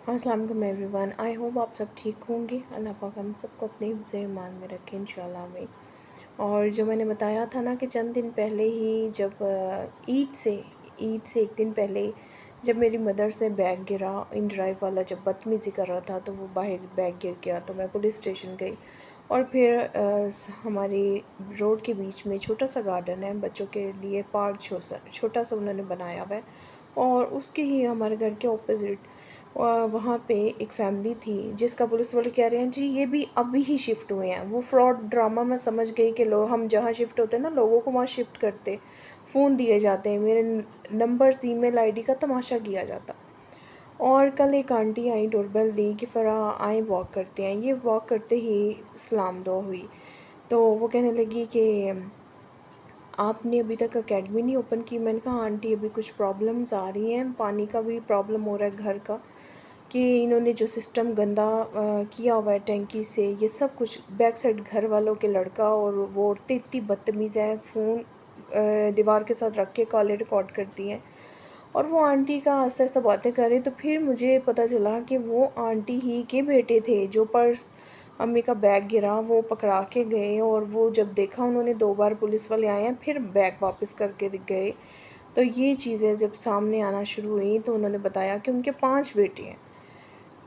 अस्सलाम वालेकुम everyone. I hope आप सब ठीक होंगे। अल्लाह पाक हम सबको अपने हिफ्ज़ ईमान में रखें इंशाल्लाह आमीन। और जो मैंने बताया था ना कि चंद दिन पहले ही जब ईद से एक दिन पहले जब मेरी मदर से बैग गिरा, इन ड्राइव वाला जब बदतमीज़ी कर रहा था तो वो बाहर बैग गिर गया तो मैं पुलिस स्टेशन गई। और फिर हमारी रोड के बीच में छोटा सा गार्डन है बच्चों के लिए, पार्क छोटा सा उन्होंने बनाया हुआ है। और उसके ही हमारे घर के ऑपोज़िट वहाँ पे एक फ़ैमिली थी जिसका पुलिस वाले कह रहे हैं जी ये भी अभी ही शिफ्ट हुए हैं। वो फ्रॉड ड्रामा मैं समझ गई कि लोग हम जहाँ शिफ्ट होते हैं ना लोगों को वहाँ शिफ्ट करते, फ़ोन दिए जाते हैं, मेरे नंबर ईमेल आईडी का तमाशा किया जाता। और कल एक आंटी आई, डोरबेल दी कि फ़रा आए वॉक करते हैं। ये वॉक करते ही सलाम दुआ हुई तो वो कहने लगी कि आपने अभी तक अकेडमी नहीं ओपन की। मैंने कहा आंटी अभी कुछ प्रॉब्लम्स आ रही हैं, पानी का भी प्रॉब्लम हो रहा है घर का, कि इन्होंने जो सिस्टम गंदा किया हुआ है टैंकी से, ये सब कुछ बैक साइड घर वालों के लड़का और वो औरतें इतनी बदतमीज़ हैं, फ़ोन दीवार के साथ रख के कॉलें रिकॉर्ड करती हैं। और वो आंटी का आस्ता आस्ता बातें कर रही तो फिर मुझे पता चला कि वो आंटी ही के बेटे थे जो पर्स अम्मी का बैग गिरा वो पकड़ा के गए। और वो जब देखा उन्होंने 2 बार पुलिस वाले आए हैं फिर बैग वापस करके गए। तो ये चीज़ें जब सामने आना शुरू हुई तो उन्होंने बताया कि उनके 5 बेटे हैं,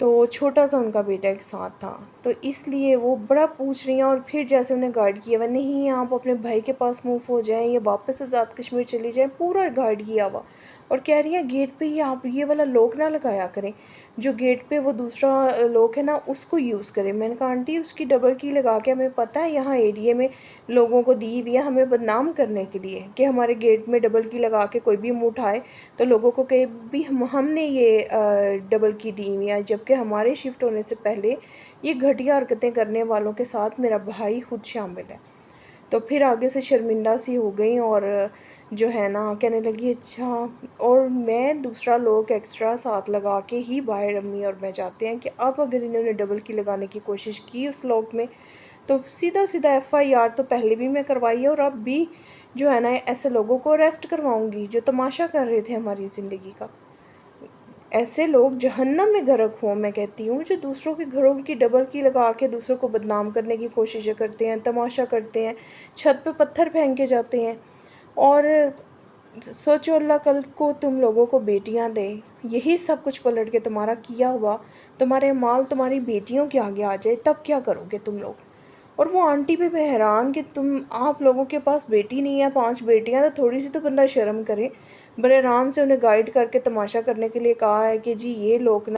तो छोटा सा उनका बेटा एक साथ था। तो इसलिए वो बड़ा पूछ रही हैं और फिर जैसे उन्हें गाइड किया हुआ, नहीं आप अपने भाई के पास मूव हो जाएं या वापस आज़ाद कश्मीर चली जाएं, पूरा गाइड किया हुआ। और कह रही हैं गेट पे ही आप ये वाला लॉक ना लगाया करें, जो गेट पे वो दूसरा लॉक है ना उसको यूज़ करें। मैंने कहा आंटी उसकी डबल की लगा के, हमें पता है यहाँ एरिया में लोगों को दी हुई है हमें बदनाम करने के लिए कि हमारे गेट में डबल की लगा के कोई भी मुँह उठाए तो लोगों को कहे भी हमने ये डबल की दी हुई है, जबकि हमारे शिफ्ट होने से पहले ये घटिया हरकतें करने वालों के साथ मेरा भाई खुद शामिल है। तो फिर आगे से शर्मिंदा सी हो गई और जो है ना कहने लगी अच्छा। और मैं दूसरा लोग एक्स्ट्रा साथ लगा के ही बाहर अम्मी और मैं चाहते हैं कि अब अगर इन्होंने डबल की लगाने की कोशिश की उस लॉक में तो सीधा सीधा एफआईआर तो पहले भी मैं करवाई है और अब भी जो है ना ऐसे लोगों को अरेस्ट करवाऊंगी जो तमाशा कर रहे थे हमारी ज़िंदगी का। ऐसे लोग जहन्नम में गर्क हों, मैं कहती हूँ, जो दूसरों के घरों की डबल की लगा के दूसरों को बदनाम करने की कोशिशें करते हैं, तमाशा करते हैं, छत पे पत्थर फेंक के जाते हैं। और सोचो अल्लाह कल को तुम लोगों को बेटियां दे, यही सब कुछ पलट के तुम्हारा किया हुआ तुम्हारे माल तुम्हारी बेटियों के आगे आ जाए, तब क्या करोगे तुम लोग। और वो आंटी पे मैं हैरान कि आप लोगों के पास बेटी नहीं है, 5 बेटियां, तो थोड़ी सी तो बंदा शर्म करे। बड़े आराम से उन्हें गाइड करके तमाशा करने के लिए कहा है कि जी ये लोग ना